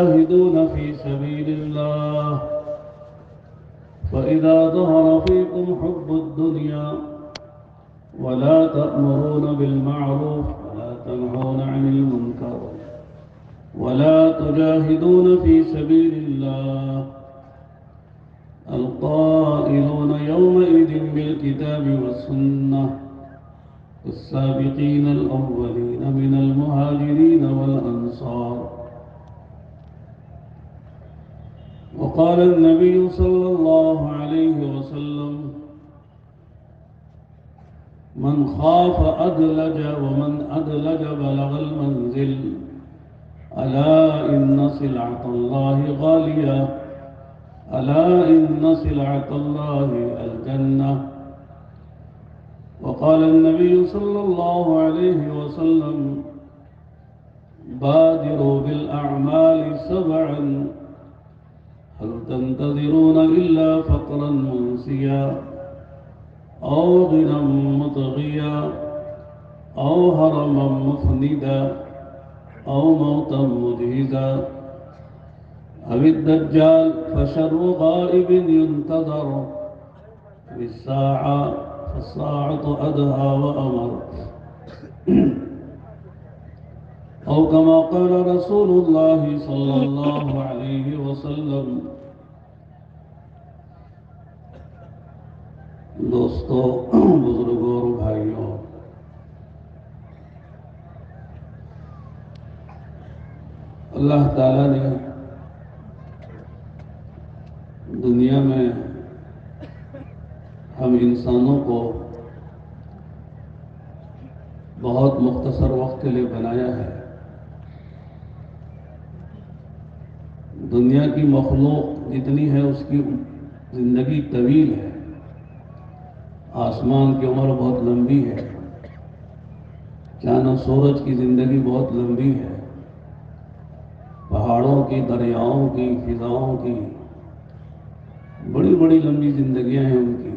تجاهدون في سبيل الله فإذا ظهر فيكم حب الدنيا ولا تأمرون بالمعروف ولا تنهون عن المنكر ولا تجاهدون في سبيل الله القائلون يومئذ بالكتاب والسنة السابقين الأولين من المهاجرين والأنصار. وقال النبي صلى الله عليه وسلم من خاف أدلج ومن أدلج بلغ المنزل ألا إن سلعة الله غالية ألا إن سلعة الله الجنة. وقال النبي صلى الله عليه وسلم بادروا بالأعمال سبعا هل تنتظرون إلا فقرا منسيا أو غنى مطغيا أو هرما مفندا أو موتا مجهزا أو الدجال فشر غائب ينتظر بالساعة فالساعة أدهى وأمر أو كما قال رسول الله صلى الله عليه وسلم. دوستو، بزرگوں اور بھائیوں، اللہ تعالیٰ نے دنیا میں ہم انسانوں کو بہت مختصر وقت کے لیے بنایا ہے. دنیا کی مخلوق جتنی ہے اس کی زندگی طویل ہے. آسمان کی عمر بہت لمبی ہے، چاند و سورج کی زندگی بہت لمبی ہے، پہاڑوں کی، دریاؤں کی، فضاؤں کی بڑی بڑی لمبی زندگیاں ہیں ان کی.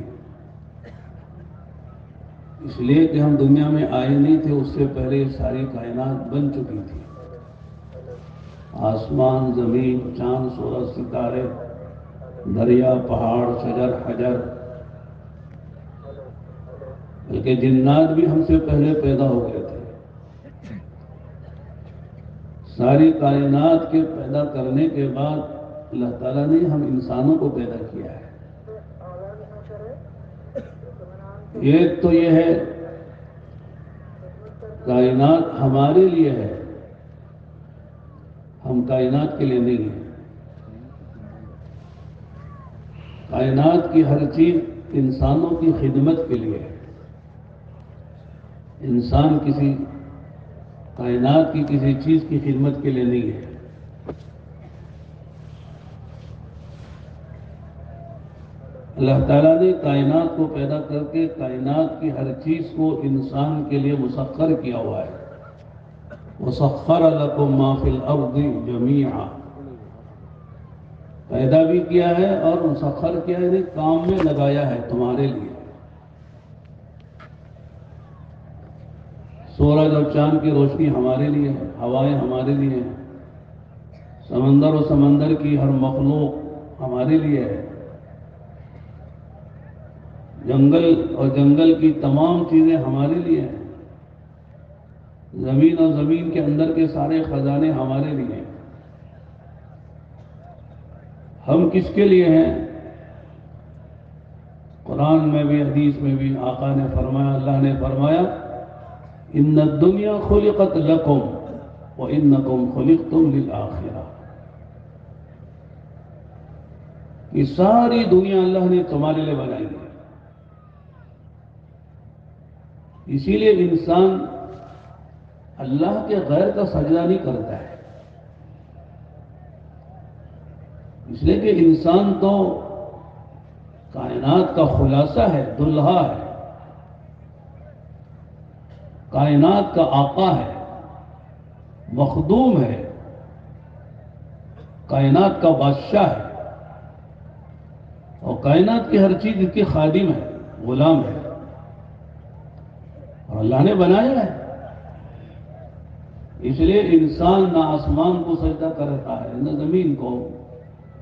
اس لیے کہ ہم دنیا میں آئے نہیں تھے، اس سے پہلے یہ ساری کائنات بن چکی تھی. آسمان، زمین، چاند، سورج، ستارے، دریا، پہاڑ، شجر، حجر، بلکہ جنات بھی ہم سے پہلے پیدا ہو گئے تھے. ساری کائنات کے پیدا کرنے کے بعد اللہ تعالیٰ نے ہم انسانوں کو پیدا کیا ہے. ایک تو یہ ہے کائنات ہمارے لیے ہے، ہم کائنات کے لیے نہیں ہیں. کائنات کی ہر چیز انسانوں کی خدمت کے لیے ہے. انسان کسی کائنات کی کسی چیز کی خدمت کے لیے نہیں ہے. اللہ تعالیٰ نے کائنات کو پیدا کر کے کائنات کی ہر چیز کو انسان کے لیے مسخر کیا ہوا ہے. وَسَخَّرَ لَكُم مَّا فِي الْأَرْضِ جَمِيعًا، پیدا بھی کیا ہے اور مسخر کیا ہے، کام میں لگایا ہے تمہارے لیے. سورج اور چاند کی روشنی ہمارے لیے ہے، ہوائیں ہمارے لیے ہیں، سمندر و سمندر کی ہر مخلوق ہمارے لیے ہے، جنگل اور جنگل کی تمام چیزیں ہمارے لیے ہیں، زمین اور زمین کے اندر کے سارے خزانے ہمارے لیے ہیں. ہم کس کے لیے ہیں؟ قرآن میں بھی حدیث میں بھی آقا نے فرمایا، اللہ نے فرمایا ان الدنیا خلقت لکم وانکم خلقتم للآخرہ. یہ ساری دنیا اللہ نے تمہارے لیے بنائی ہے. اسی لیے انسان اللہ کے غیر کا سجدہ نہیں کرتا ہے، اس لیے کہ انسان تو کائنات کا خلاصہ ہے، دلہا ہے، کائنات کا آقا ہے، مخدوم ہے، کائنات کا بادشاہ ہے، اور کائنات کی ہر چیز اس کی خادم ہے، غلام ہے، اور اللہ نے بنایا ہے. اس لیے انسان نہ آسمان کو سجدہ کرتا ہے، نہ زمین کو،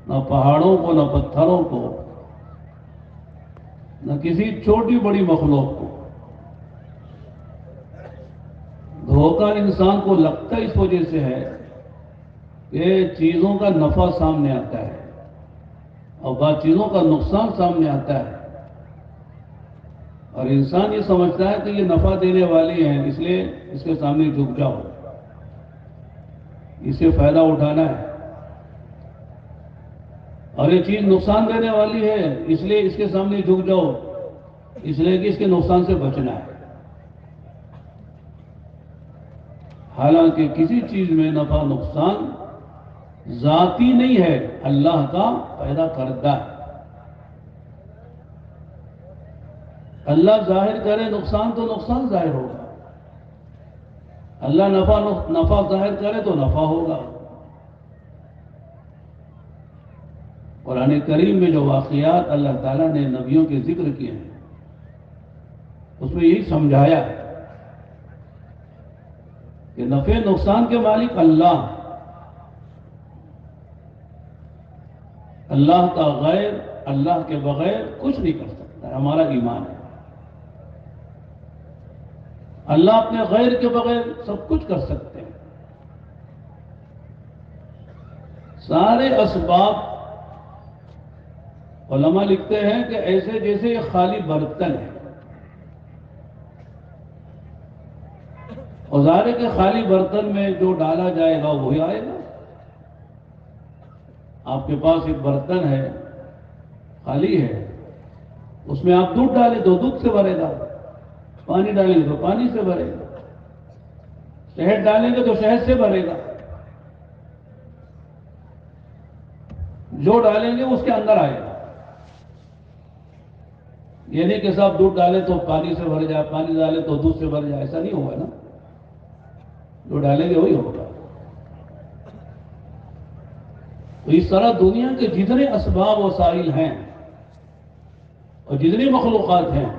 نہ پہاڑوں کو، نہ پتھروں کو، نہ کسی چھوٹی بڑی مخلوق کو۔ دھوکہ انسان کو لگتا اس وجہ سے ہے کہ چیزوں کا نفع سامنے آتا ہے اور بعض چیزوں کا نقصان سامنے آتا ہے، اور انسان یہ سمجھتا ہے کہ یہ نفع دینے والی ہیں، اس لیے اس کے سامنے جھک جاؤ، اس سے فائدہ اٹھانا ہے، اور یہ چیز نقصان دینے والی ہے اس لیے اس کے سامنے جھک جاؤ، اس لیے کہ اس کے نقصان سے بچنا ہے۔ حالانکہ کسی چیز میں نفع نقصان ذاتی نہیں ہے، اللہ کا پیدا کردہ ہے۔ اللہ ظاہر کرے نقصان تو نقصان ظاہر ہوگا، اللہ نفع ظاہر کرے تو نفع ہوگا۔ قرآن کریم میں جو واقعات اللہ تعالیٰ نے نبیوں کے ذکر کیے ہیں اس میں یہی سمجھایا ہے کہ نفع نقصان کے مالک اللہ کا غیر اللہ کے بغیر کچھ نہیں کر سکتا، ہمارا ایمان ہے۔ اللہ اپنے غیر کے بغیر سب کچھ کر سکتے ہیں۔ سارے اسباب علماء لکھتے ہیں کہ ایسے جیسے یہ خالی برتن ہے، اوزارے کے خالی برتن میں جو ڈالا جائے گا وہی آئے گا۔ آپ کے پاس ایک برتن ہے خالی ہے، اس میں آپ دودھ ڈالیں تو دودھ سے بھرے گا، پانی ڈالیں گے تو پانی سے بھرے گا، شہد ڈالیں گے تو شہد سے بھرے گا، جو ڈالیں گے اس کے اندر آئے گا۔ یہ نہیں کہ صاحب دودھ ڈالے تو پانی سے بھر جائے، پانی ڈالے تو دودھ سے بھر جائے، ایسا نہیں ہوگا نا، جو ڈالیں گے وہی ہوگا۔ تو اس طرح دنیا کے جتنے اسباب وسائل ہیں اور جتنی مخلوقات ہیں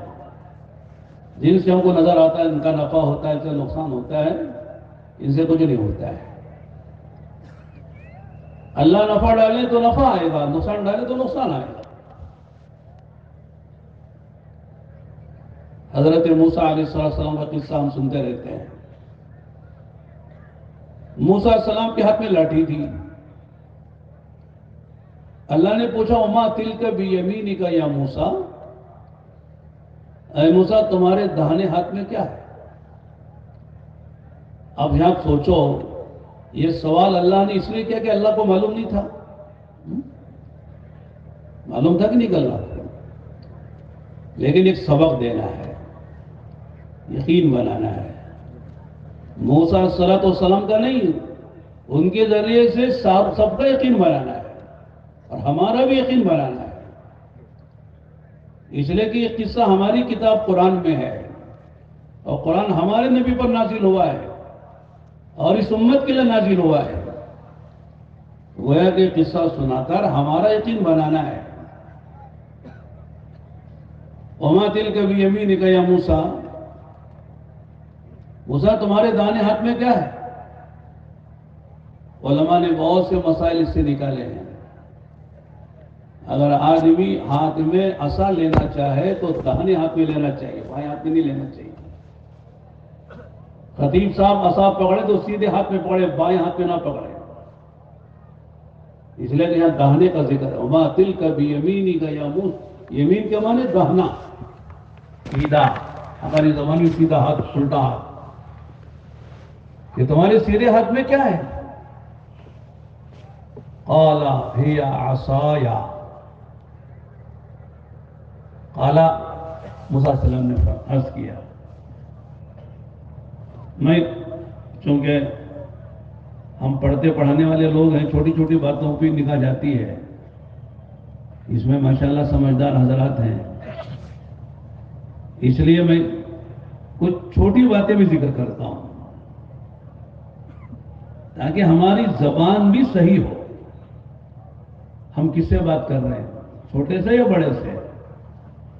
جن سے ہم کو نظر آتا ہے ان کا نفع ہوتا ہے، ان سے نقصان ہوتا ہے، ان سے کچھ نہیں ہوتا ہے۔ اللہ نفع ڈالے تو نفع آئے گا، نقصان ڈالے تو نقصان آئے گا۔ حضرت موسیٰ علیہ السلام کا قصہ ہم سنتے رہتے ہیں۔ موسیٰ علیہ السلام کے ہاتھ میں لاٹھی تھی، اللہ نے پوچھا وما تلک بیمینک یا موسیٰ، اے موسیٰ تمہارے داہنے ہاتھ میں کیا ہے؟ اب یہاں سوچو، یہ سوال اللہ نے اس لیے کیا کہ اللہ کو معلوم نہیں تھا؟ معلوم تھا کہ نہیں اللہ کو، لیکن ایک سبق دینا ہے، یقین بنانا ہے۔ موسیٰ علیہ السلام کا نہیں، ان کے ذریعے سے سب کا یقین بنانا ہے اور ہمارا بھی یقین بنانا ہے، اس لیے کہ یہ قصہ ہماری کتاب قرآن میں ہے اور قرآن ہمارے نبی پر نازل ہوا ہے اور اس امت کے لیے نازل ہوا ہے۔ گویا کہ قصہ سنا کر ہمارا یقین بنانا ہے۔ وما تلک بیمینک یا موسیٰ، موسیٰ تمہارے دانے ہاتھ میں کیا ہے؟ علماء نے بہت سے مسائل اس سے نکالے ہیں۔ اگر آدمی ہاتھ میں عصا لینا چاہے تو داہنے ہاتھ میں لینا چاہیے، بائیں ہاتھ میں نہیں لینا چاہیے۔ خطیب صاحب عصا پکڑے تو سیدھے ہاتھ میں پکڑے، بائیں ہاتھ میں نہ پکڑے، اس لیے کہ یہاں داہنے کا ذکر ہے۔ وما تلک بیمینک یا موسیٰ، یمین کے معنی داہنا، سیدھا، ہماری زبان میں سیدھا ہاتھ، الٹا ہاتھ، کہ تمہارے سیدھے ہاتھ میں کیا ہے؟ قال ہی عصای، قال موسیٰ علیہ السلام نے عرض کیا، میں چونکہ ہم پڑھتے پڑھانے والے لوگ ہیں، چھوٹی چھوٹی باتوں پہ نگاہ جاتی ہے، اس میں ماشاءاللہ سمجھدار حضرات ہیں، اس لیے میں کچھ چھوٹی باتیں بھی ذکر کرتا ہوں تاکہ ہماری زبان بھی صحیح ہو۔ ہم کس سے بات کر رہے ہیں، چھوٹے سے یا بڑے سے؟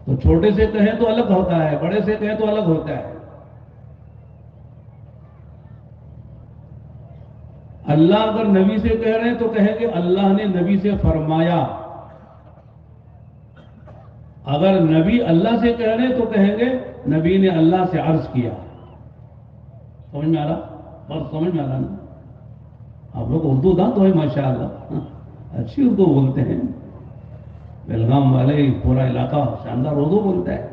تو چھوٹے سے کہیں تو الگ ہوتا ہے، بڑے سے کہیں تو الگ ہوتا ہے۔ اللہ اگر نبی سے کہہ رہے ہیں تو کہیں گے اللہ نے نبی سے فرمایا، اگر نبی اللہ سے کہہ رہے ہیں تو کہیں گے نبی نے اللہ سے عرض کیا۔ سمجھ میں آ رہا؟ اور سمجھ میں آ رہا نا؟ آپ لوگ اردو دان تو ہے ماشاءاللہ، اچھی اردو بولتے ہیں، بیلگام والے پورا علاقہ شاندار اردو بولتا ہے،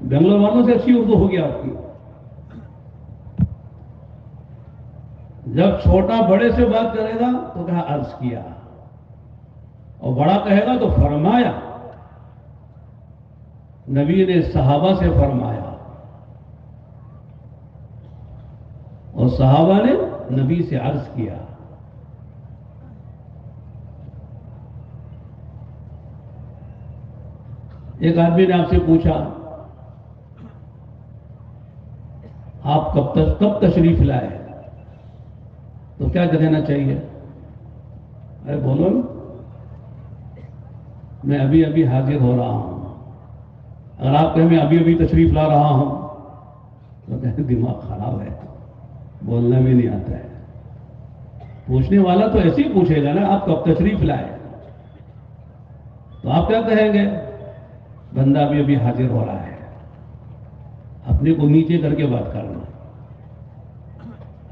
بنگلور والوں سے اچھی اردو ہوگی آپ کی۔ جب چھوٹا بڑے سے بات کرے گا تو کہا عرض کیا، اور بڑا کہے گا تو فرمایا، نبی نے صحابہ سے فرمایا اور صحابہ نے نبی سے عرض کیا۔ ایک آدمی نے آپ سے پوچھا آپ کب تشریف لائے، تو کیا کہنا چاہیے؟ ارے بولو نا، میں ابھی ابھی حاضر ہو رہا ہوں۔ اگر آپ کہیں میں ابھی ابھی تشریف لا رہا ہوں تو کہیں دماغ خراب ہے، بولنا بھی نہیں آتا ہے۔ پوچھنے والا تو ایسے ہی پوچھے گا نا آپ کب تشریف لائے، تو آپ کیا کہیں گے؟ بندہ ابھی ابھی حاضر ہو رہا ہے، اپنے کو نیچے کر کے بات کرنا۔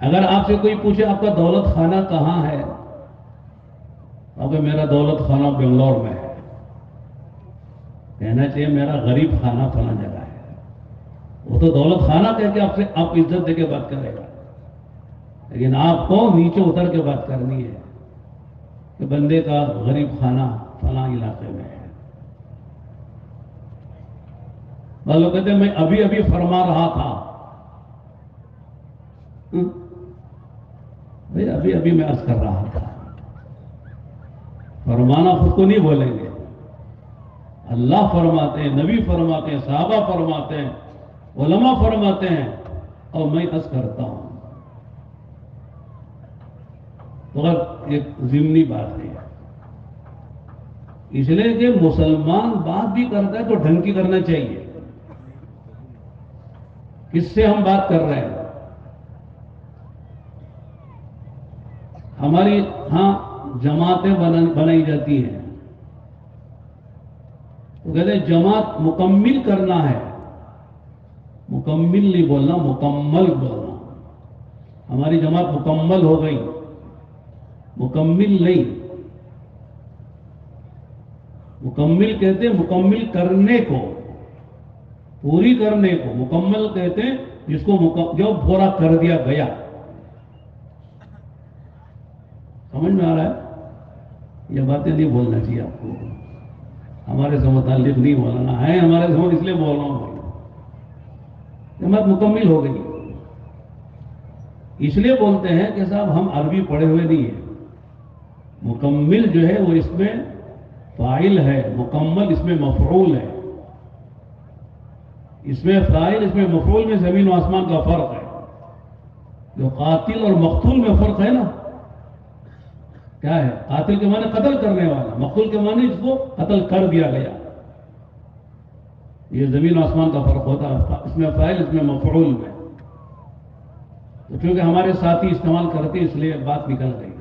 اگر آپ سے کوئی پوچھے آپ کا دولت خانہ کہاں ہے، اب میرا دولت خانہ بنگلور میں ہے، کہنا چاہیے میرا غریب خانہ فلاں جگہ ہے۔ وہ تو دولت خانہ کہہ کے آپ عزت دے کے بات کرے گا، لیکن آپ کو نیچے اتر کے بات کرنی ہے کہ بندے کا غریب خانہ فلاں علاقے میں ہے۔ لوگ کہتے ہیں میں ابھی ابھی فرما رہا تھا، بھئی ابھی ابھی میں عرض کر رہا تھا۔ فرمانا خود کو نہیں بولیں گے، اللہ فرماتے ہیں، نبی فرماتے ہیں، صحابہ فرماتے ہیں، علماء فرماتے ہیں، اور میں عرض کرتا ہوں۔ تو ایک ضمنی بات ہے، اس لیے کہ مسلمان بات بھی کرتا ہے تو ڈھنگ کی کرنا چاہیے۔ کس سے ہم بات کر رہے ہیں؟ ہماری ہاں جماعتیں بنائی جاتی ہیں، تو کہتے ہیں جماعت مکمل کرنا ہے، مکمل نہیں بولنا، مکمل بولنا۔ ہماری جماعت مکمل ہو گئی، مکمل نہیں، مکمل کہتے ہیں مکمل کرنے کو، پوری کرنے کو مکمل کہتے ہیں، جس کو جو پورا کر دیا گیا۔ سمجھ میں آ رہا ہے؟ یہ باتیں نہیں بولنا چاہیے آپ کو، ہمارے سے متعلق نہیں بولنا ہے، ہمارے سے اس لیے بول رہا ہوں۔ جماعت مکمل ہو گئی، اس لیے بولتے ہیں کہ صاحب ہم عربی پڑھے ہوئے نہیں ہیں۔ مکمل جو ہے وہ اس میں فاعل ہے، مکمل اس میں مفعول ہے، اس میں فاعل اس میں مفعول میں زمین و آسمان کا فرق ہے۔ جو قاتل اور مقتول میں فرق ہے نا، کیا ہے؟ قاتل کے معنی قتل کرنے والا، مقتول کے معنی اس کو قتل کر دیا گیا۔ یہ زمین و آسمان کا فرق ہوتا ہے، اس میں فاعل اس میں مفعول میں۔ تو چونکہ ہمارے ساتھی استعمال کرتے اس لیے بات نکل گئی۔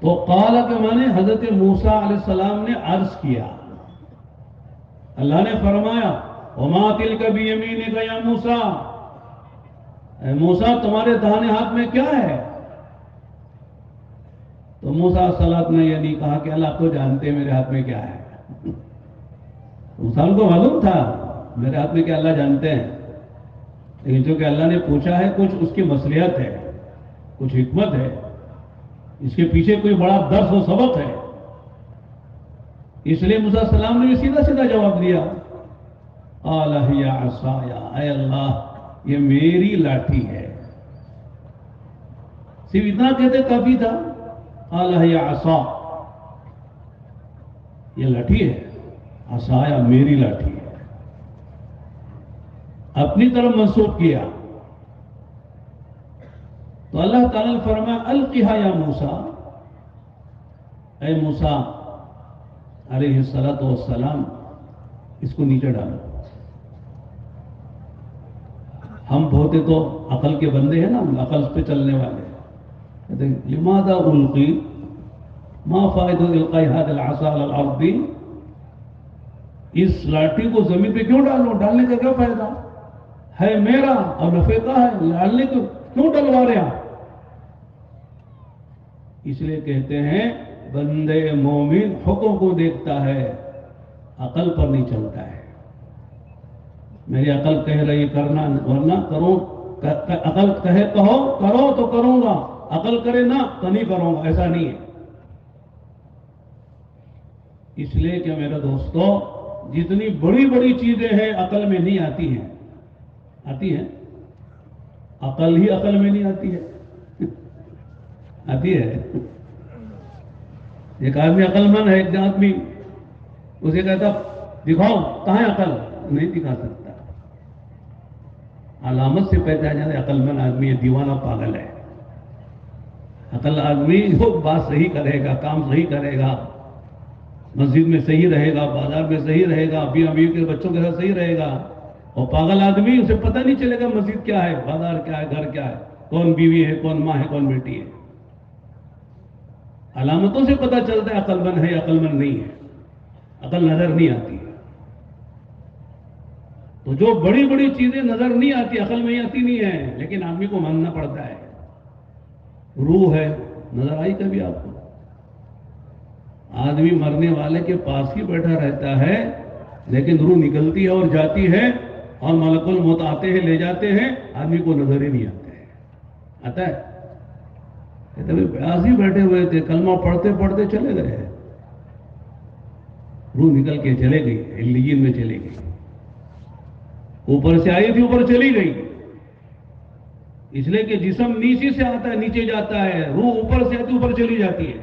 تو قال کے معنی حضرت موسیٰ علیہ السلام نے عرض کیا، اللہ نے فرمایا وما تلک بیمینک یا موسیٰ، اے موسیٰ تمہارے داہنے ہاتھ میں کیا ہے؟ تو موسیٰ علیہ السلام نے یہ نہیں کہا کہ اللہ تو جانتے ہیں میرے ہاتھ میں کیا ہے۔ موسیٰ کو معلوم تھا میرے ہاتھ میں کیا اللہ جانتے ہیں، لیکن جو کہ اللہ نے پوچھا ہے کچھ اس کی مصلحت ہے، کچھ حکمت ہے، اس کے پیچھے کوئی بڑا درس و سبق ہے، اس لیے موسیٰ علیہ السلام نے بھی سیدھا سیدھا جواب دیا، قال ہی عصای، اے اللہ یہ میری لاٹھی ہے۔ صرف اتنا کہتے کافی تھا، قال ہی عصا، یہ لاٹھی ہے، عصایا میری لاٹھی ہے، اپنی طرف منسوب کیا۔ تو اللہ تعالیٰ نے فرمایا القھا یا موسیٰ، اے موسیٰ علیہ السلام اس کو نیچے ڈالو۔ ہم ہوتے تو عقل کے بندے ہیں نا، عقل پہ چلنے والے. کہتے ہیں لماذا القی ما فائدہ القاء هذه العصا على الارض، اس لاٹھی کو زمین پہ کیوں ڈالو؟ ڈالنے کا کیا فائدہ ہے؟ میرا اور نفع کا ہے، ڈالنے کو کیوں ڈلوا رہے آپ؟ اس لیے کہتے ہیں بندے مومن حکم کو دیکھتا ہے، عقل پر نہیں چلتا ہے. میری عقل کہہ رہی کرنا ورنہ کروں، عقل کہے کہو کرو تو کروں گا، عقل کرے نہ تو نہیں کروں گا، ایسا نہیں ہے. اس لیے کہ میرے دوستو جتنی بڑی بڑی چیزیں ہیں عقل میں نہیں آتی ہیں. آتی ہے؟ عقل ہی عقل میں نہیں آتی ہے. آتی ہے؟ ایک آدمی عقل مند ہے، ایک آدمی اسے کہتا دکھاؤ کہاں ہے عقل، نہیں دکھا سکتا. علامت سے پہچان جاتا ہے عقل مند آدمی ہے، دیوانہ پاگل ہے. عقل آدمی وہ بات صحیح کرے گا، کام صحیح کرے گا، مسجد میں صحیح رہے گا، بازار میں صحیح رہے گا، بیوی کے بچوں کے ساتھ صحیح رہے گا. اور پاگل آدمی اسے پتہ نہیں چلے گا مسجد کیا ہے، بازار کیا ہے، گھر کیا ہے، کون بیوی ہے، کون ماں ہے، کون بیٹی ہے. علامتوں سے پتہ چلتا ہے عقل مند ہے یا عقل مند نہیں ہے. عقل نظر نہیں آتی ہے. تو جو بڑی بڑی چیزیں نظر نہیں آتی، عقل میں آتی نہیں ہے، لیکن آدمی کو ماننا پڑتا ہے. روح ہے، نظر آئی کبھی آپ کو؟ آدمی مرنے والے کے پاس ہی بیٹھا رہتا ہے، لیکن روح نکلتی ہے اور جاتی ہے، اور ملک الموت آتے ہیں لے جاتے ہیں، آدمی کو نظر ہی نہیں آتا ہے. آتا ہے؟ کہتے ہیں پیاس ہی بیٹھے ہوئے تھے، کلمہ پڑھتے پڑھتے چلے گئے، روح نکل کے چلے گئی، علیین میں چلے گئی. اوپر سے آئی تھی، اوپر چلی گئی. اس لیے کہ جسم نیچے سے آتا ہے نیچے جاتا ہے، روح اوپر سے آتی اوپر چلی جاتی ہے.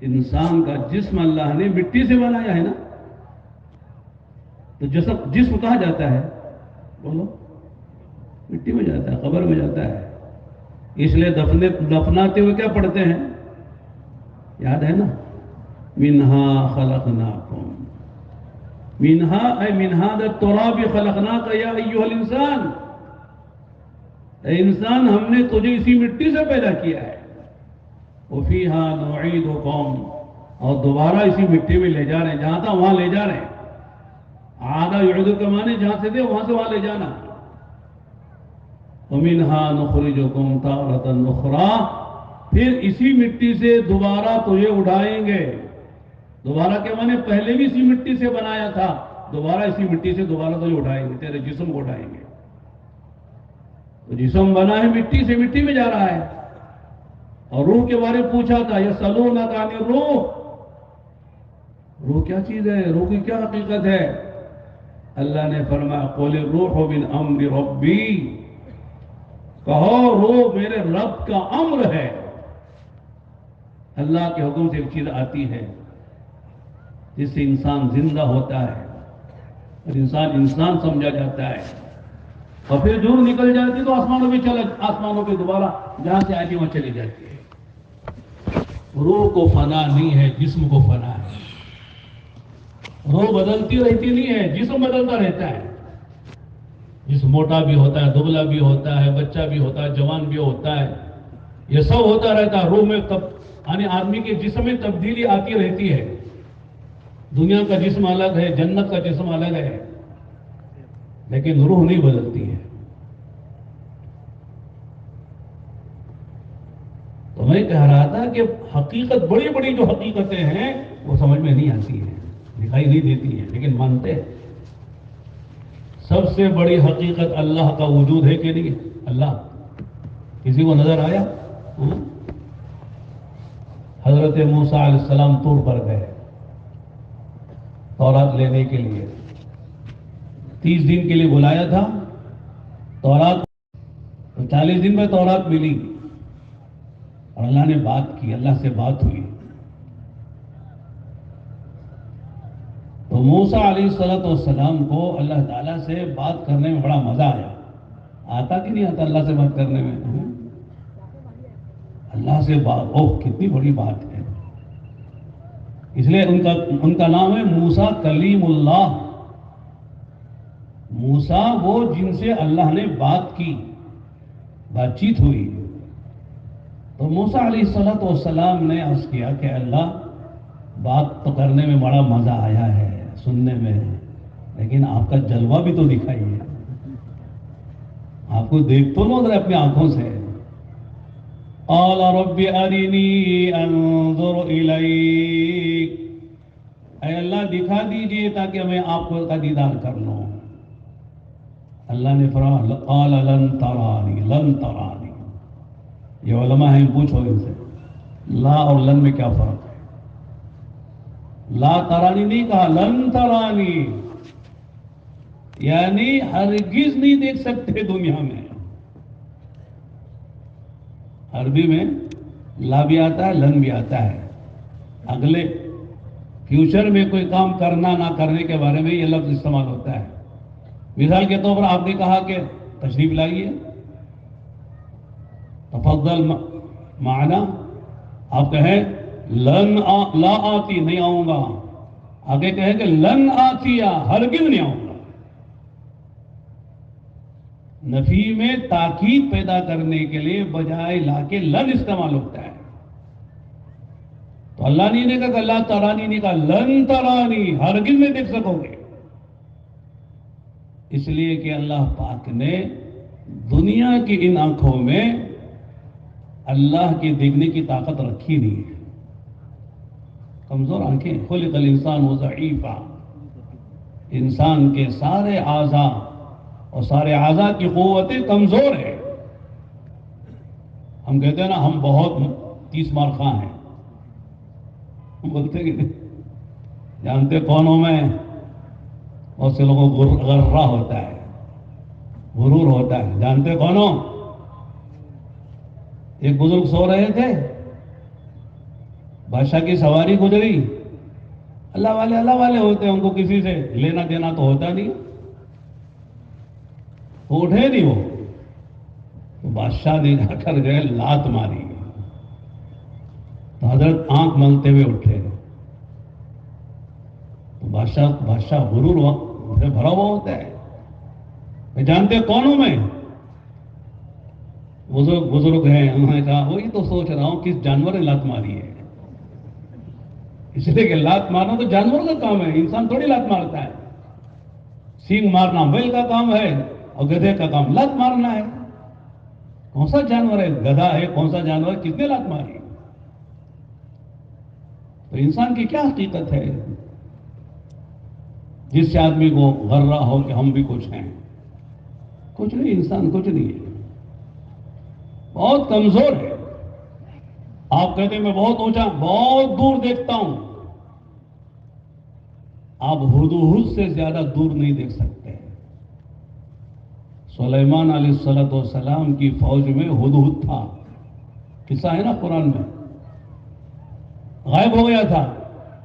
انسان کا جسم اللہ نے مٹی سے بنایا ہے نا، تو جسم کہاں جاتا ہے؟ بولو، مٹی میں جاتا ہے، قبر میں جاتا ہے. اس لیے دفناتے ہوئے کیا پڑھتے ہیں؟ یاد ہے نا؟ منہا خلقناکم، منہا اے منہا التراب خلقناک یا ایھا الانسان، اے انسان ہم نے تجھے اسی مٹی سے پیدا کیا ہے. وفیہا نعیدکم، اور دوبارہ اسی مٹی میں لے جا رہے ہیں، جہاں تھا وہاں لے جا رہے ہیں. عاد یعود کے معنی جہاں سے تھے وہاں سے وہاں لے جانا. ومنہا نخرجکم تارۃ اخری، پھر اسی مٹی سے دوبارہ تجھے اٹھائیں گے. دوبارہ کے معنی پہلے بھی اسی مٹی سے بنایا تھا، دوبارہ اسی مٹی سے دوبارہ تجھے اٹھائیں گے، تیرے جسم کو اٹھائیں گے. تو جسم بنا ہے مٹی سے، مٹی میں جا رہا ہے. اور روح کے بارے میں پوچھا تھا یسألونک عن الروح، روح کیا چیز ہے، روح کی کیا حقیقت ہے؟ اللہ نے فرمایا قل الروح من امر ربی، کہو روح میرے رب کا امر ہے. اللہ کے حکم سے ایک چیز آتی ہے جس سے انسان زندہ ہوتا ہے اور انسان سمجھا جاتا ہے. اور پھر جو نکل جاتی تو آسمانوں پہ دوبارہ جہاں سے آتی وہاں چلی جاتی ہے. روح کو فنا نہیں ہے، جسم کو فنا ہے. روح بدلتی رہتی نہیں ہے، جسم بدلتا رہتا ہے. جسم موٹا بھی ہوتا ہے، دبلا بھی ہوتا ہے، بچہ بھی ہوتا ہے، جوان بھی ہوتا ہے، یہ سب ہوتا رہتا ہے. روح میں یعنی آدمی کے جسم میں تبدیلی آتی رہتی ہے. دنیا کا جسم الگ ہے، جنت کا جسم الگ ہے، لیکن روح نہیں بدلتی ہے. تو میں کہہ رہا تھا کہ حقیقت، بڑی بڑی جو حقیقتیں ہیں وہ سمجھ میں نہیں آتی ہیں، دکھائی نہیں دیتی ہیں، لیکن مانتے ہیں. سب سے بڑی حقیقت اللہ کا وجود ہے کہ نہیں؟ اللہ کسی کو نظر آیا؟ حضرت موسیٰ علیہ السلام طور پر گئے تورات لینے کے لیے، 30 دن کے لیے بلایا تھا. تورات 40 دن میں تورات ملی، اور اللہ نے بات کی، اللہ سے بات ہوئی. تو موسیٰ علیہ السلام کو اللہ تعالیٰ سے بات کرنے میں بڑا مزہ آیا. آتا کہ نہیں آتا اللہ سے بات کرنے میں؟ اللہ سے بات، اوہ کتنی بڑی بات ہے. اس لیے ان کا نام ہے موسیٰ کلیم اللہ. موسیٰ وہ جن سے اللہ نے بات کی، بات چیت ہوئی. تو موسیٰ علیہ السلام نے عرض کیا کہ اللہ بات تو کرنے میں بڑا مزہ آیا ہے سننے میں، لیکن آپ کا جلوہ بھی تو دکھائیے، آپ کو دیکھ تو لو ذرا اپنی آنکھوں سے. قال رب ارنی انظر الیک، اے اللہ دکھا دیجئے تاکہ میں آپ کو کا دیدار کر لوں. اللہ نے فرمایا قال لن ترانی لن ترانی. یہ علماء ہیں، پوچھو ان سے لا اور لن میں کیا فرق ہے. لا ترانی نہیں کہا، لن ترانی، یعنی ہرگز نہیں دیکھ سکتے دنیا میں. عربی میں لا بھی آتا ہے لن بھی آتا ہے. اگلے فیوچر میں کوئی کام کرنا نہ کرنے کے بارے میں یہ لفظ استعمال ہوتا ہے. مثال کے طور پر آپ نے کہا کہ تشریف لائیے، تفضل معنا. آپ کہیں لا آتی، نہیں آؤں گا. آگے کہیں کہ لن آتی، ہرگز نہیں آؤں گا. نفی میں تاکید پیدا کرنے کے لیے بجائے لا کے لن استعمال ہوتا ہے. تو اللہ نے کہا کہ اللہ ترانی نہیں کہا، لن ترانی، ہرگز نہیں دیکھ سکو گے. اس لیے کہ اللہ پاک نے دنیا کی ان آنکھوں میں اللہ کے دیکھنے کی طاقت رکھی نہیں ہے. کمزور آنکھیں. خلق الانسان ضعیفا، انسان کے سارے اعضاء اور سارے اعضاء کی قوتیں کمزور ہیں. ہم کہتے ہیں نا ہم بہت 30 مار خواہ ہیں، ہم بولتے کہ جانتے کون ہوں میں؟ بہت سے لوگوں کو غرہ ہوتا ہے، غرور ہوتا ہے. جانتے کون ہو؟ ایک بزرگ سو رہے تھے، بادشاہ کی سواری گزری. اللہ والے ہوتے ہیں، ان کو کسی سے لینا دینا تو ہوتا نہیں. اٹھے نہیں وہ، تو بادشاہ نے جا کر گئے لات ماری. تو حضرت آنکھ ملتے ہوئے اٹھے. تو بادشاہ غرور سے بھرا ہوا ہوتا ہے. جانتے کون ہوں میں؟ بزرگ ہیں، انہوں نے کہا وہی تو سوچ رہا ہوں کس جانور نے لات ماری ہے. اس لیے کہ لات مارنا تو جانور کا کام ہے، انسان تھوڑی لات مارتا ہے. سینگ مارنا بیل کا کام ہے اور گدھے کا کام لات مارنا ہے. کون سا جانور ہے؟ گدھا ہے. کون سا جانور ہے؟ کس نے لات ماری؟ تو انسان کی کیا حقیقت ہے جس سے آدمی کو غرہ ہو کہ ہم بھی کچھ ہیں؟ کچھ نہیں، انسان کچھ نہیں ہے، بہت کمزور ہے. آپ کہتے ہیں میں بہت اونچا، بہت دور دیکھتا ہوں. آپ ہدہد سے زیادہ دور نہیں دیکھ سکتے. سلیمان علیہ السلام کی فوج میں ہدہد تھا، قصہ ہے نا قرآن میں. غائب ہو گیا تھا،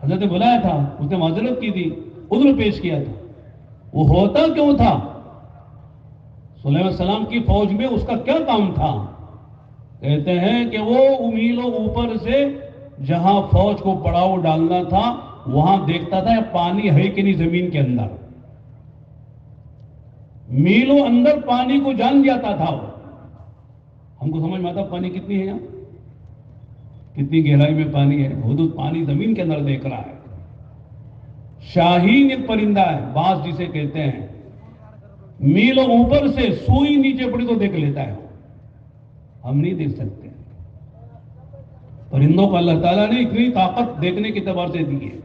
حضرت نے بلایا تھا، اس نے معذرت کی تھی، عذر پیش کیا تھا. وہ ہوتا کیوں تھا؟ سلیمان السلام کی فوج میں اس کا کیا کام تھا؟ کہتے ہیں کہ وہ میلوں اوپر سے جہاں فوج کو پڑاؤ ڈالنا تھا وہاں دیکھتا تھا پانی ہے کہ نہیں زمین کے اندر. میلوں اندر پانی کو جان جاتا تھا وہ. ہم کو سمجھ میں آتا پانی کتنی ہے یہاں، کتنی گہرائی میں پانی ہے. حدود پانی زمین کے اندر دیکھ رہا ہے. شاہین ایک پرندہ ہے، باز جسے کہتے ہیں، میلوں اوپر سے سوئی نیچے پڑی تو دیکھ لیتا ہے. ہم نہیں دیکھ سکتے. پرندوں کو اللہ تعالیٰ نے اتنی طاقت دیکھنے کے اعتبار سے دی ہے.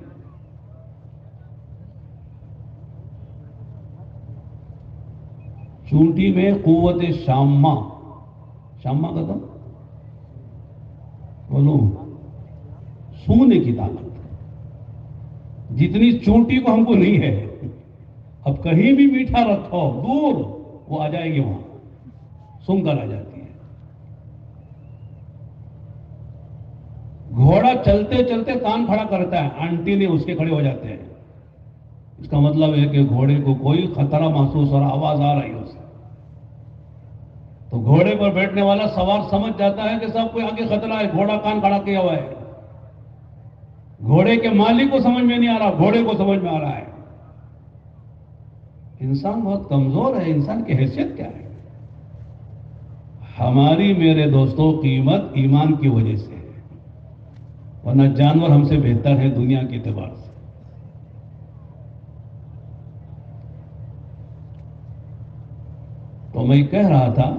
چونٹی میں قوت شامہ کا تھا، بولو سونے کی طاقت جتنی چونٹی کو ہم کو نہیں ہے. اب کہیں بھی میٹھا رکھو دور وہ آ جائے گی، وہاں سن کر آ جاتی ہے. گھوڑا چلتے چلتے کان کھڑا کرتا ہے، آنٹی نے اس کے کھڑے ہو جاتے ہیں. اس کا مطلب ہے کہ گھوڑے کو کوئی خطرہ محسوس اور آواز آ رہی ہے اسے. تو گھوڑے پر بیٹھنے والا سوار سمجھ جاتا ہے کہ سب کوئی آگے خطرہ ہے، گھوڑا کان کھڑا کیا ہوا ہے. گھوڑے کے مالک کو سمجھ میں نہیں آ رہا، گھوڑے کو سمجھ میں آ رہا ہے. انسان بہت کمزور ہے، انسان کی حیثیت کیا ہے؟ ہماری میرے دوستوں قیمت ایمان کی وجہ سے ہے، ورنہ جانور ہم سے بہتر ہے دنیا کے اعتبار سے۔ تو میں کہہ رہا تھا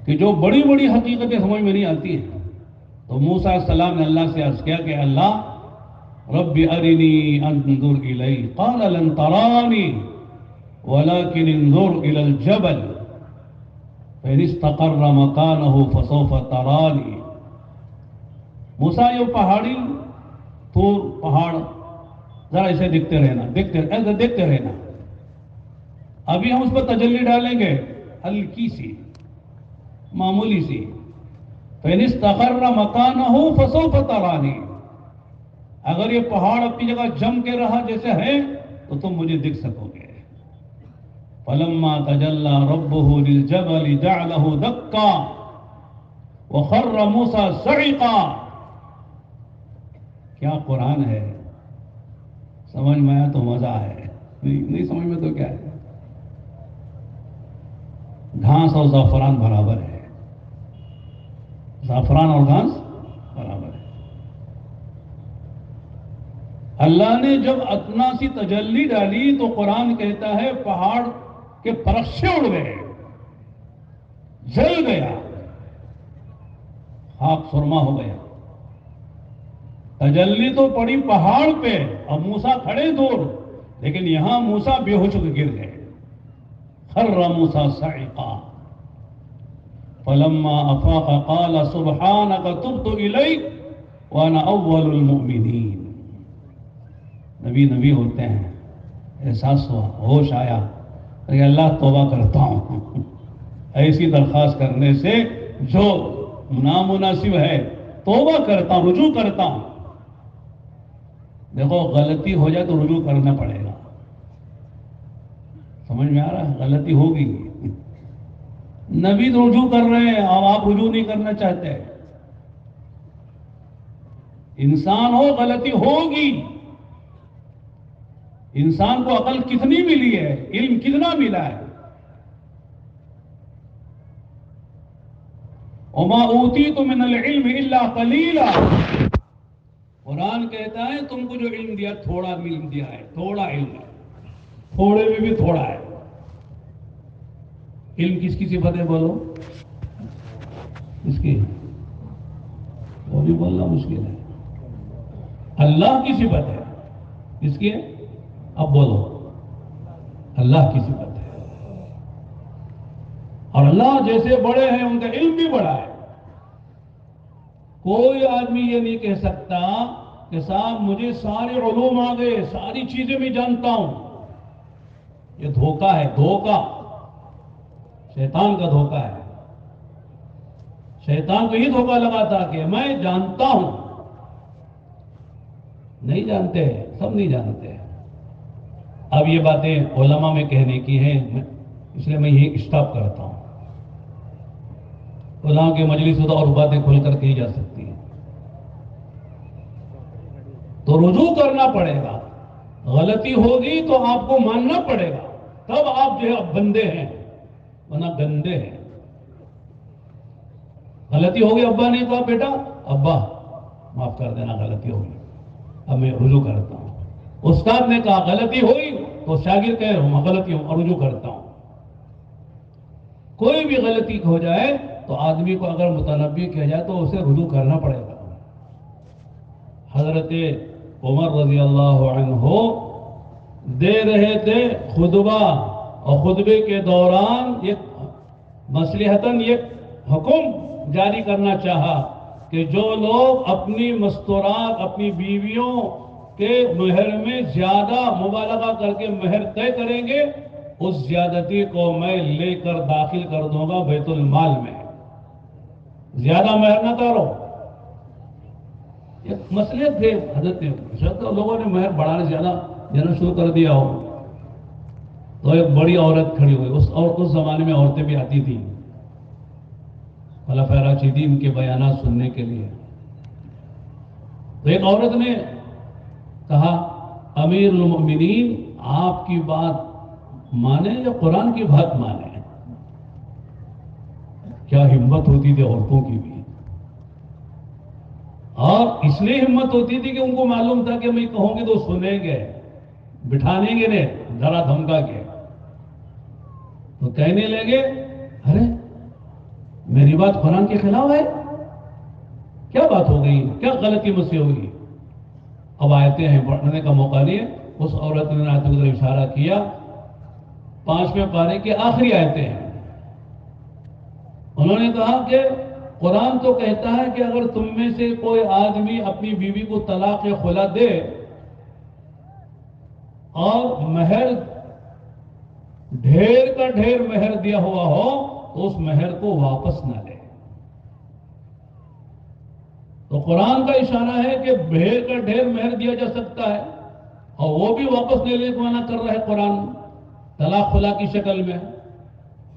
کہ جو بڑی بڑی حقیقتیں سمجھ میں نہیں آتی ہیں، تو موسیٰ علیہ السلام نے اللہ سے عرض کیا کہ اللہ رب ارنی انظر الی، قال لن ترانی ولكن انظر الى الجبل فإن استقر مكانه فسوف ترانی۔ موسیٰ یہ پہاڑی طور پہاڑ ذرا اسے دیکھتے رہنا، ابھی ہم اس پر تجلی ڈالیں گے ہلکی سی معمولی سی، فإن استقر مكانه فسوف ترانی، اگر یہ پہاڑ اپنی جگہ جم کے رہا جیسے ہے تو تم مجھے دیکھ سکو گے۔ فلما تجلى ربه للجبل جعله دكا وخر موسى صعقا۔ کیا قرآن ہے، سمجھ میں آیا تو مزہ ہے، نہیں سمجھ میں تو کیا ہے۔ گھاس اور زعفران برابر ہے، زعفران اور گھاس برابر ہے۔ اللہ نے جب اتنا سی تجلی ڈالی تو قرآن کہتا ہے پہاڑ کے پرخشے اڑ گئے، جل گیا، خاک سرما ہو گیا۔ تجلی تو پڑی پہاڑ پہ، اب موسیٰ کھڑے دور، لیکن یہاں موسیٰ بے ہوش ہو کے گر گئے۔ خر موسیٰ صعقا فلما افاق قال سبحانك تبت الیک وانا اول المؤمنین۔ نبی ہوتے ہیں، احساس ہوا، ہوش آیا کہ اللہ توبہ کرتا ہوں ایسی درخواست کرنے سے جو نامناسب ہے، توبہ کرتا ہوں، رجوع کرتا ہوں۔ دیکھو غلطی ہو جائے تو رجوع کرنا پڑے گا، سمجھ میں آ رہا ہے؟ غلطی ہوگی، نبی تو رجوع کر رہے ہیں اور آپ رجوع نہیں کرنا چاہتے۔ انسان ہو غلطی ہوگی، انسان کو عقل کتنی ملی ہے، علم کتنا ملا ہے۔ وما اوتیت من العلم الا قلیلا، قرآن کہتا ہے تم کو جو علم دیا تھوڑا علم دیا ہے، تھوڑا علم ہے، تھوڑے میں بھی تھوڑا ہے۔ علم کس کی صفت ہے بولو، کس کی؟ وہ بھی بولنا مشکل ہے۔ اللہ کی صفت ہے، کس کی ہے؟ اب بولو، اللہ کی صفت ہے، اور اللہ جیسے بڑے ہیں ان کا علم بھی بڑا ہے۔ کوئی آدمی یہ نہیں کہہ سکتا کہ صاحب مجھے سارے علوم آ گئے، ساری چیزیں میں جانتا ہوں۔ یہ دھوکہ ہے، دھوکہ، شیطان کا دھوکہ ہے۔ شیطان کو یہ دھوکہ لگاتا کہ میں جانتا ہوں، نہیں جانتے، سب نہیں جانتے۔ اب یہ باتیں علماء میں کہنے کی ہیں، اس لیے میں یہ اسٹاپ کرتا ہوں۔ علماء کے مجلس ہوتا اور باتیں کھل کر کہی جا سکتی ہیں، تو رجوع کرنا پڑے گا۔ غلطی ہوگی تو آپ کو ماننا پڑے گا، تب آپ جو ہے بندے ہیں، ورنہ گندے ہیں۔ غلطی ہوگی، ابا نے کہا بیٹا ابا معاف کر دینا، غلطی ہوگی، اب میں رجوع کرتا ہوں۔ استاد نے کہا غلطی ہوئی تو شاگرد کہہ رہا ہوں غلطی ہوں اور رجوع کرتا ہوں۔ کوئی بھی غلطی ہو جائے تو آدمی کو اگر متنبی کیا جائے تو اسے رجوع کرنا پڑے گا۔ حضرت عمر رضی اللہ عنہ دے رہے تھے خطبہ، اور خطبے کے دوران مصلحتاً یہ حکم جاری کرنا چاہا کہ جو لوگ اپنی مستورات، اپنی بیویوں کے مہر میں زیادہ مبالغہ کر کے مہر طے کریں گے، اس زیادتی کو میں لے کر داخل کر دوں گا بیت المال میں، زیادہ مہر نہ کرو۔ یہ مسئلے تھے حضرت نے، شاید لوگوں نے مہر بڑھانے زیادہ دینا شروع کر دیا ہو، تو ایک بڑی عورت کھڑی ہوئی، اس زمانے میں عورتیں بھی آتی تھیں خلفائے راشدین کے بیانات سننے کے لیے۔ تو ایک عورت نے کہا امیر المؤمنین آپ کی بات مانے یا قرآن کی بات مانے؟ کیا ہمت ہوتی تھی عورتوں کی بھی، اور اس لیے ہمت ہوتی تھی کہ ان کو معلوم تھا کہ میں کہوں گی تو سنیں گے، بٹھانیں گے نہیں ذرا دھمکا کے، تو کہنے لگے ارے میری بات قرآن کے خلاف ہے، کیا بات ہو گئی، کیا غلطی مجھ سے ہوگی؟ اب آیتیں ہیں، پڑھنے کا موقع نہیں ہے۔ اس عورت نے آیتوں کی طرف اشارہ کیا، 5ویں پارے کی آخری آیتیں ہیں۔ انہوں نے کہا کہ قرآن تو کہتا ہے کہ اگر تم میں سے کوئی آدمی اپنی بیوی کو طلاق خلا دے اور مہر ڈھیر کا ڈھیر مہر دیا ہوا ہو تو اس مہر کو واپس نہ لے۔ تو قرآن کا اشارہ ہے کہ ڈھیر کا ڈھیر مہر دیا جا سکتا ہے، اور وہ بھی واپس لینے کو منع کر رہا ہے قرآن، طلاق خلا کی شکل میں۔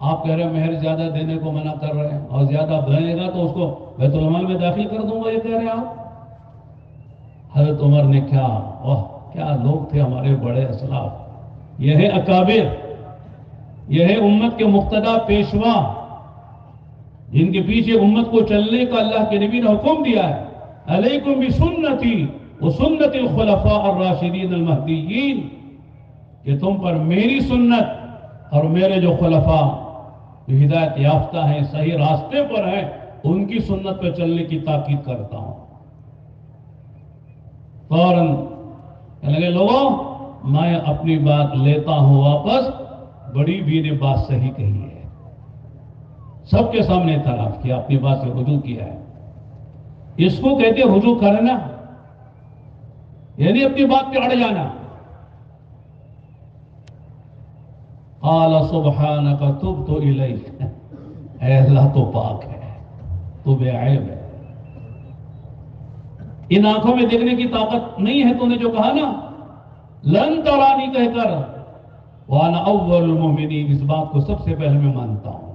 آپ کہہ رہے ہیں مہر زیادہ دینے کو منع کر رہے ہیں، اور زیادہ بنے گا تو اس کو بیت المال میں داخل کر دوں گا، یہ کہہ رہے ہیں آپ۔ حضرت عمر نے کیا لوگ تھے ہمارے بڑے اسلاف، یہ ہے اکابر، یہ ہے امت کے مقتدی پیشوا، جن کے پیچھے امت کو چلنے کا اللہ کے نبی نے حکم دیا ہے، علیکم بسنتی وسنت الخلفاء الراشدین المہدیین، کہ تم پر میری سنت اور میرے جو خلفاء جو ہدایت یافتہ ہیں، صحیح راستے پر ہیں، ان کی سنت پہ چلنے کی تاکید کرتا ہوں۔ فوراً کہنے لگے لوگوں میں اپنی بات لیتا ہوں واپس، بڑی بھی نے بات صحیح کہی ہے، سب کے سامنے اعتراف کیا، اپنی بات سے رجوع کیا ہے۔ اس کو کہتے ہیں رجوع کرنا، یعنی اپنی بات پہ اڑ جانا۔ قال سبحانک تبت الیک، اے اللہ تو پاک ہے، تو بے عیب ہے، ان آنکھوں میں دیکھنے کی طاقت نہیں ہے، تو نے جو کہا نا لن ترانی کہہ کر، وانا اول المؤمنین، اس بات کو سب سے پہلے میں مانتا ہوں۔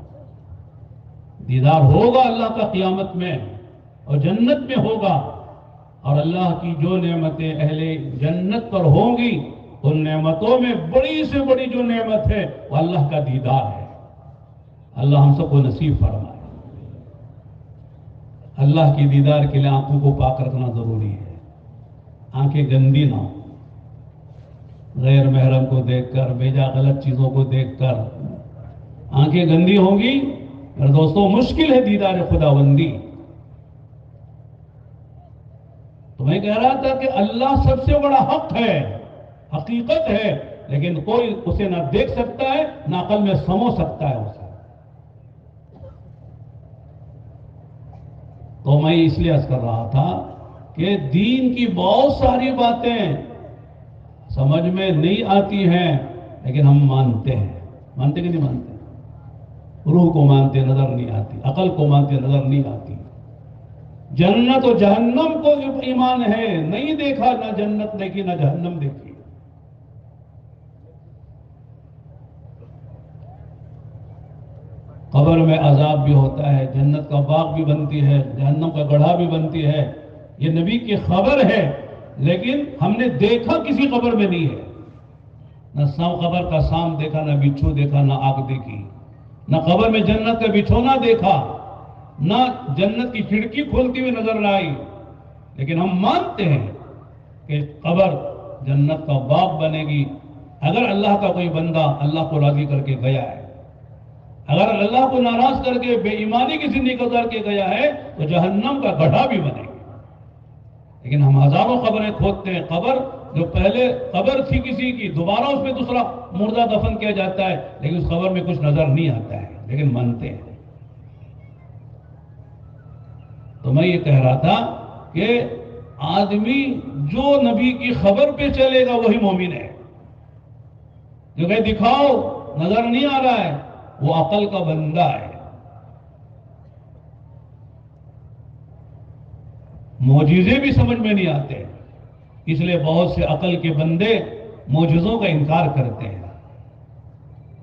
دیدار ہوگا اللہ کا قیامت میں اور جنت میں ہوگا، اور اللہ کی جو نعمتیں اہل جنت پر ہوں گی، ان نعمتوں میں بڑی سے بڑی جو نعمت ہے وہ اللہ کا دیدار ہے۔ اللہ ہم سب کو نصیب فرمائے۔ اللہ کی دیدار کے لیے آنکھوں کو پاک رکھنا ضروری ہے، آنکھیں گندی نہ ہوں، غیر محرم کو دیکھ کر، بیجا غلط چیزوں کو دیکھ کر آنکھیں گندی ہوں گی، میرے دوستوں مشکل ہے دیدار خداوندی۔ تو میں کہہ رہا تھا کہ اللہ سب سے بڑا حق ہے، حقیقت ہے، لیکن کوئی اسے نہ دیکھ سکتا ہے نہ عقل میں سمو سکتا ہے اسے۔ تو میں اس لیے عرض کر رہا تھا کہ دین کی بہت ساری باتیں سمجھ میں نہیں آتی ہیں، لیکن ہم مانتے ہیں، مانتے کہ نہیں مانتے؟ روح کو مانتے نظر نہیں آتی، عقل کو مانتے نظر نہیں آتی، جنت و جہنم کو ایمان ہے، نہیں دیکھا نہ جنت دیکھی نہ جہنم دیکھی۔ قبر میں عذاب بھی ہوتا ہے، جنت کا باغ بھی بنتی ہے، جہنم کا گڑھا بھی بنتی ہے، یہ نبی کی خبر ہے، لیکن ہم نے دیکھا کسی قبر میں نہیں ہے، نہ قبر کا سام دیکھا، نہ بچھو دیکھا، نہ آگ دیکھی، نہ قبر میں جنت کا بچھونا دیکھا، نہ جنت کی کھڑکی کھولتی ہوئی نظر نہ آئی، لیکن ہم مانتے ہیں کہ قبر جنت کا باغ بنے گی اگر اللہ کا کوئی بندہ اللہ کو راضی کر کے گیا ہے۔ اگر اللہ کو ناراض کر کے بے ایمانی کی زندگی گزار کے گیا ہے تو جہنم کا گڑھا بھی بنے گا۔ لیکن ہم ہزاروں قبریں کھودتے ہیں، قبر جو پہلے قبر تھی کسی کی، دوبارہ اس میں دوسرا مردہ دفن کیا جاتا ہے، لیکن اس قبر میں کچھ نظر نہیں آتا ہے، لیکن مانتے ہیں۔ تو میں یہ کہہ رہا تھا کہ آدمی جو نبی کی خبر پہ چلے گا وہی مومن ہے، جو کہ دکھاؤ نظر نہیں آ رہا ہے وہ عقل کا بندہ ہے۔ معجزے بھی سمجھ میں نہیں آتے، اس لیے بہت سے عقل کے بندے معجزوں کا انکار کرتے ہیں،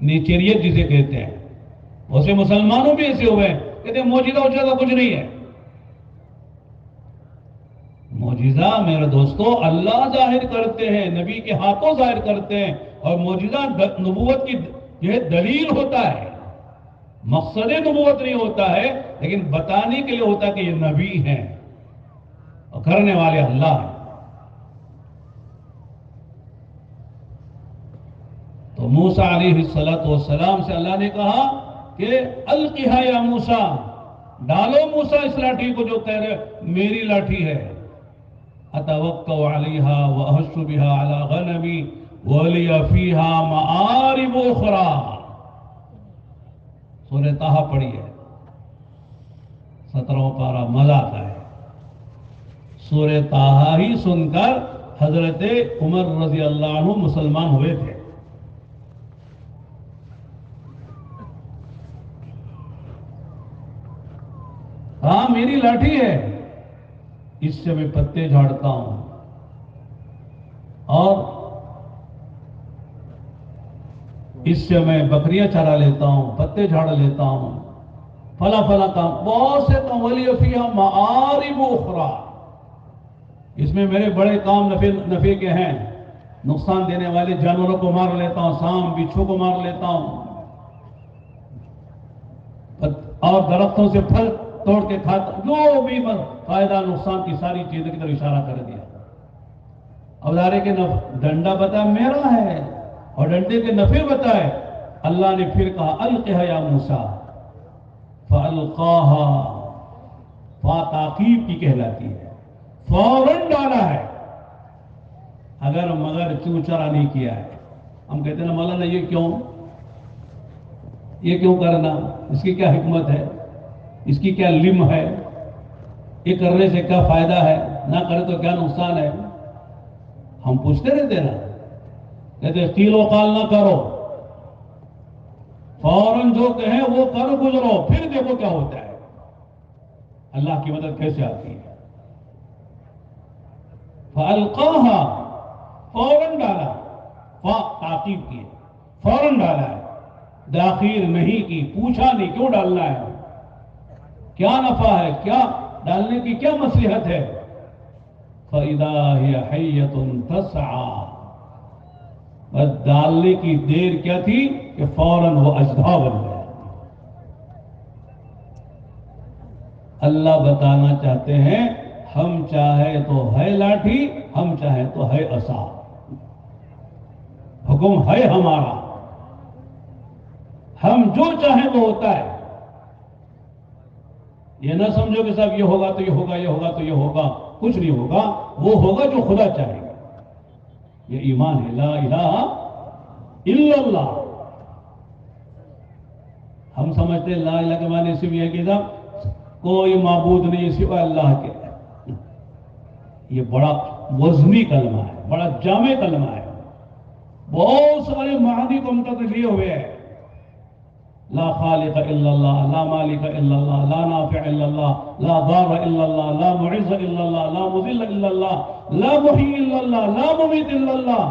نیچریت جسے کہتے ہیں۔ بہت سے مسلمانوں بھی ایسے ہوئے ہیں، کہتے ہیں معجزہ وجزہ کچھ نہیں ہے۔ معجزہ میرے دوستو اللہ ظاہر کرتے ہیں، نبی کے ہاتھوں ظاہر کرتے ہیں، اور معجزہ نبوت کی یہ دلیل ہوتا ہے، مقصد نبوت نہیں ہوتا ہے، لیکن بتانے کے لیے ہوتا ہے کہ یہ نبی ہیں اور کرنے والے اللہ ہیں۔ تو موسیٰ علیہ السلام سے اللہ نے کہا کہ القھا یا موسیٰ، ڈالو موسیٰ اس لاٹھی کو جو کہہ رہے میری لاٹھی ہے۔ اتوکا علیہا واہش بہا علی غنمی ولی فیہا معارب اخری۔ سورہ طٰہٰ پڑھی ہے، 17واں پارہ، مزہ آتا ہے۔ سورہ طٰہٰ ہی سن کر حضرت عمر رضی اللہ عنہ مسلمان ہوئے تھے۔ ہاں میری لاٹھی ہے، اس سے میں پتے جھاڑتا ہوں اور اس سے میں بکریاں چرا لیتا ہوں، پتے جھاڑ لیتا ہوں، فلا فلا کام، بہت سے کام، ولی فیہا معارب اخری، اس میں میرے بڑے کام نفع کے ہیں، نقصان دینے والے جانوروں کو مار لیتا ہوں، سانپ بچھو کو مار لیتا ہوں، اور درختوں سے پھل توڑ کے کھاتا، جو بھی فائدہ نقصان کی ساری چیزوں کی طرف اشارہ کر دیا۔ اب دارے کے ڈنڈا بتا میرا ہے اور ڈنڈے کے نفع بتائے، اللہ نے پھر کہا القھا یا موسیٰ، فالقاہا، فا تاقیب کی کہلاتی ہے، فوراً ڈالا ہے، اگر مگر چوچرا نہیں کیا ہے۔ ہم کہتے ہیں نا مولانا یہ کیوں کرنا، اس کی کیا حکمت ہے، اس کی کیا لم ہے، یہ کرنے سے کیا فائدہ ہے، نہ کرے تو کیا نقصان ہے؟ ہم پوچھتے رہتے نا، کہتے قیل و قال نہ کرو، فوراً جو کہیں وہ کرو گزرو، پھر دیکھو کیا ہوتا ہے، اللہ کی مدد کیسے آتی ہے۔ فَأَلْقَاهَا، فوراً ڈالا، تعقیب کی، فوراً ڈالا ہے، تاخیر نہیں کی، پوچھا نہیں کیوں ڈالنا ہے، کیا نفع ہے، کیا ڈالنے کی کیا مصلحت ہے۔ فَإِذَا هِيَ حَيَّةٌ تَسْعَىٰ، بس ڈالنے کی دیر کیا تھی کہ فوراً وہ اژدھا بن گیا۔ اللہ بتانا چاہتے ہیں ہم چاہے تو ہے لاٹھی، ہم چاہے تو ہے عصا، حکم ہے ہمارا، ہم جو چاہیں وہ ہوتا ہے۔ یہ نہ سمجھو کہ صاحب یہ ہوگا تو یہ ہوگا، یہ ہوگا تو یہ ہوگا، کچھ نہیں ہوگا، وہ ہوگا جو خدا چاہے گا۔ یہ ایمان ہے، لا الہ الا اللہ۔ ہم سمجھتے ہیں لا الہ کے معنی صرف یہ کہ صاحب کوئی معبود نہیں سوائے اللہ کے، یہ بڑا وزنی کلمہ ہے، بڑا جامع کلمہ ہے، بہت سارے معانی کو منتقل لیے ہوئے ہیں۔ لا خالق الا اللہ، لا مالک الا اللہ، لا نافع الا اللہ، لا ضار الا اللہ، لا معز الا اللہ، لا مذل الا اللہ، لا محیی الا اللہ، لا ممیت الا اللہ۔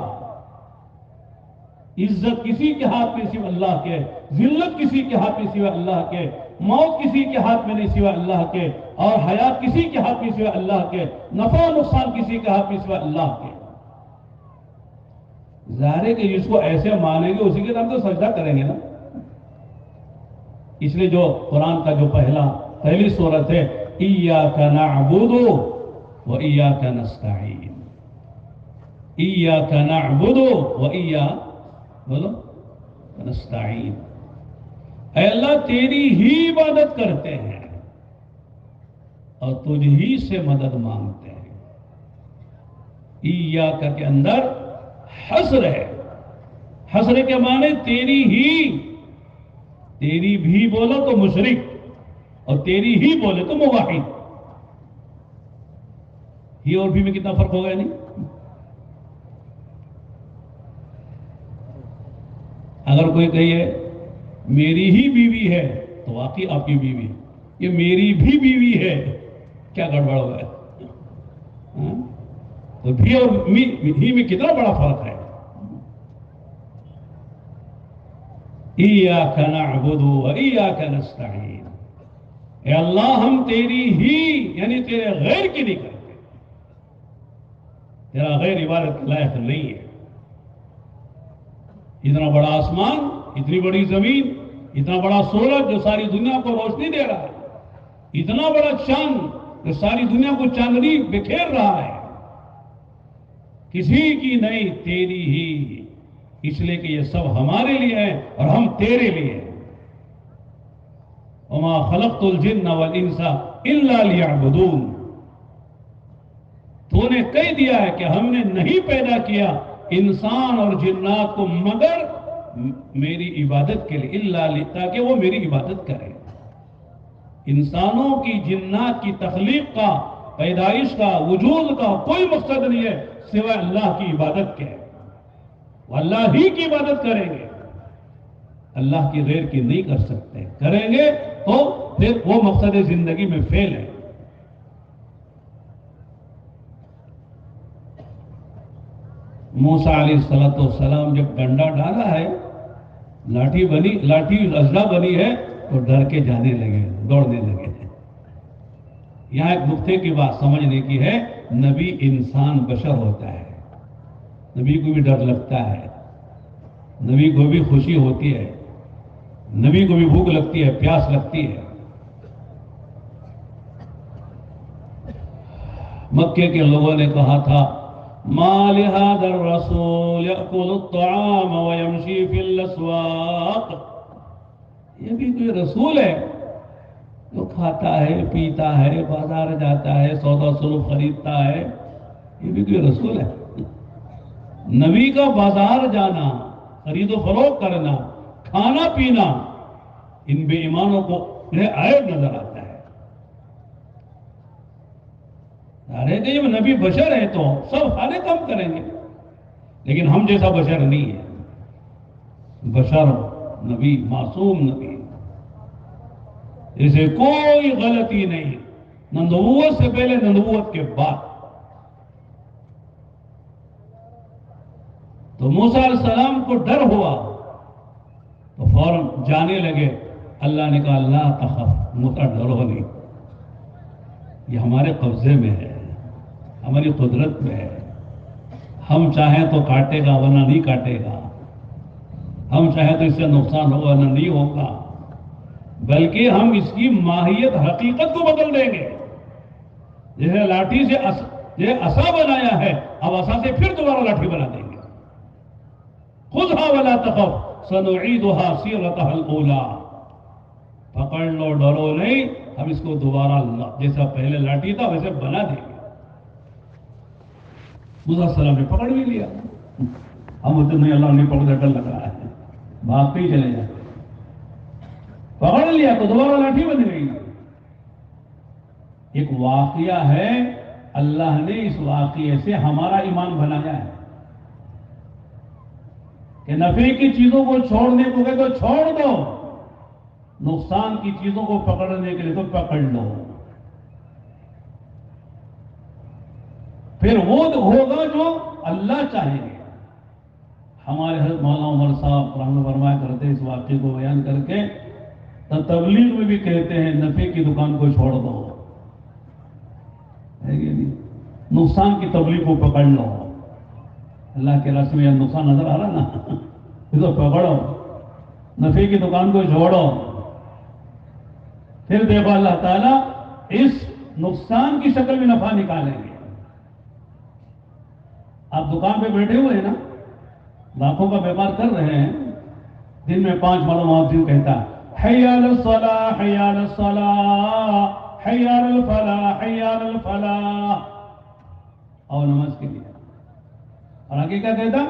عزت کسی کے ہاتھ میں سوا اللہ کے، ذلت کسی کے ہاتھ میں سوا اللہ کے، موت کسی کے ہاتھ میں نہیں سوا اللہ کے، اور حیات کسی کے ہاتھ میں سوا اللہ کے، نفع و نقصان کسی کے ہاتھ میں سوا اللہ کے۔ ظاہر ہے کہ جس کو ایسے مانیں گے اسی کے نام تو سجدہ کریں گے نا۔ اس لیے جو قرآن کا جو پہلی سورت ہے، ایاک نعبد و ایاک نستعین، ایاک نعبد و ایاک نستعین، اے اللہ تیری ہی عبادت کرتے ہیں اور تجھ ہی سے مدد مانگتے ہیں۔ ایاک کے اندر حصر ہے، حصر کے معنی تیری ہی، تیری بھی بولو تو مشرک اور تیری ہی بولے تو موحد۔ ہی اور بھی میں کتنا فرق ہوگا نہیں؟ اگر کوئی کہے میری ہی بیوی ہے تو واقعی آپ کی بیوی ہے، یہ میری بھی بیوی ہے، کیا گڑبڑ ہو گیا؟ تو بھی اور ہی میں کتنا بڑا فرق ہے۔ ایاک نعبد و ایاک نستعین، اے اللہ ہم تیری ہی یعنی تیرے غیر کی نہیں کرتے، تیرا غیر عبادت کے لائق نہیں ہے۔ اتنا بڑا آسمان اتنی بڑی زمین، اتنا بڑا سورج جو ساری دنیا کو روشنی دے رہا ہے، اتنا بڑا چاند جو ساری دنیا کو چاندنی بکھیر رہا ہے، کسی کی نہیں تیری ہی، اس لیے کہ یہ سب ہمارے لیے ہے اور ہم تیرے لیے ہیں۔ وما خلقت الجن والانس الا لیعبدون، تو نے کہہ دیا ہے کہ ہم نے نہیں پیدا کیا انسان اور جنات کو مگر میری عبادت کے لیے، الا تاکہ وہ میری عبادت کریں۔ انسانوں کی جنات کی تخلیق کا، پیدائش کا، وجود کا کوئی مقصد نہیں ہے سوائے اللہ کی عبادت کے، وہ اللہ ہی کی عبادت کریں گے، اللہ کی غیر کی نہیں کر سکتے، کریں گے تو پھر وہ مقصد زندگی میں فیل ہے۔ موسیٰ علیہ السلام جب ڈنڈا ڈالا ہے، لاٹھی اژدہا بنی ہے تو ڈر کے جانے لگے، دوڑنے لگے۔ یہاں ایک نقطے کی بات سمجھنے کی ہے، نبی انسان بشر ہوتا ہے، نبی کو بھی ڈر لگتا ہے، نبی کو بھی خوشی ہوتی ہے، نبی کو بھی بھوک لگتی ہے، پیاس لگتی ہے۔ مکے کے لوگوں نے کہا تھا ما لهذا الرسول يأكل الطعام ويمشي في الأسواق، یہ بھی کوئی رسول ہے جو کھاتا ہے، پیتا ہے، بازار جاتا ہے، سودا سلوک خریدتا ہے، یہ بھی کوئی رسول ہے؟ نبی کا بازار جانا، خرید و فروخت کرنا، کھانا پینا ان بے ایمانوں کو عیب نظر آتا ہے۔ ارے کہ جب نبی بشر ہے تو سب سارے کام کریں گے، لیکن ہم جیسا بشر نہیں ہے۔ بشر نبی، معصوم نبی، اسے کوئی غلطی نہیں، نہ نبوت سے پہلے نہ نبوت کے بعد۔ تو موسیٰ علیہ السلام کو ڈر ہوا تو فوراً جانے لگے۔ اللہ نے کہا لا تخف، موسیٰ ڈرو نہیں، یہ ہمارے قبضے میں ہے، ہماری قدرت میں ہے، ہم چاہیں تو کاٹے گا ورنہ نہیں کاٹے گا، ہم چاہیں تو اس سے نقصان ہوگا ورنہ نہیں ہوگا، بلکہ ہم اس کی ماہیت حقیقت کو بدل دیں گے۔ جیسے لاٹھی سے عصا بنایا ہے، اب عصا سے پھر دوبارہ لاٹھی بنا دیں گے۔ خذها ولا تخف سنعيدها سيرتها الاولى، پکڑ لو، ڈرو نہیں، ہم اس کو دوبارہ جیسا پہلے لاٹھی تھا ویسے بنا دیں گے۔ موسیٰ علیہ السلام نے پکڑ بھی لیا، ہم ہوتے نہیں اللہ نہیں پکڑ، ڈر لگ رہا ہے، بھاگتے ہی چلے جاتے، پکڑ لیا تو دوبارہ لاٹھی بن گئی۔ ایک واقعہ ہے، اللہ نے اس واقعے سے ہمارا ایمان بنایا ہے کہ نفع کی چیزوں کو چھوڑنے کو گئے تو چھوڑ دو، نقصان کی چیزوں کو پکڑنے کے لیے تو پکڑ لو، پھر وہ ہوگا جو اللہ چاہیں گے۔ ہمارے حضرت مولانا عمر صاحب رحمۃ اللہ فرمایا کرتے ہیں اس واقعے کو بیان کر کے، تبلیغ میں بھی کہتے ہیں نفع کی دکان کو چھوڑ دو، ہے کہ نہیں؟ نقصان کی تبلیغ کو پکڑ لو، اللہ کے راستے میں نقصان نظر آ رہا نا، اس کو پکڑو، نفع کی دکان کو چھوڑو، پھر دیکھو اللہ تعالیٰ اس نقصان کی شکل میں نفع نکالیں گے۔ آپ دکان پہ بیٹھے ہوئے ہیں نا، لاکھوں کا بیپار کر رہے ہیں، دن میں 5 مرتبہ مؤذن کہتا ہے حی علی الصلاح حی علی الصلاح حی علی الفلاح حی علی الفلاح، اور نماز کے لیے، اور آگے کیا کہتا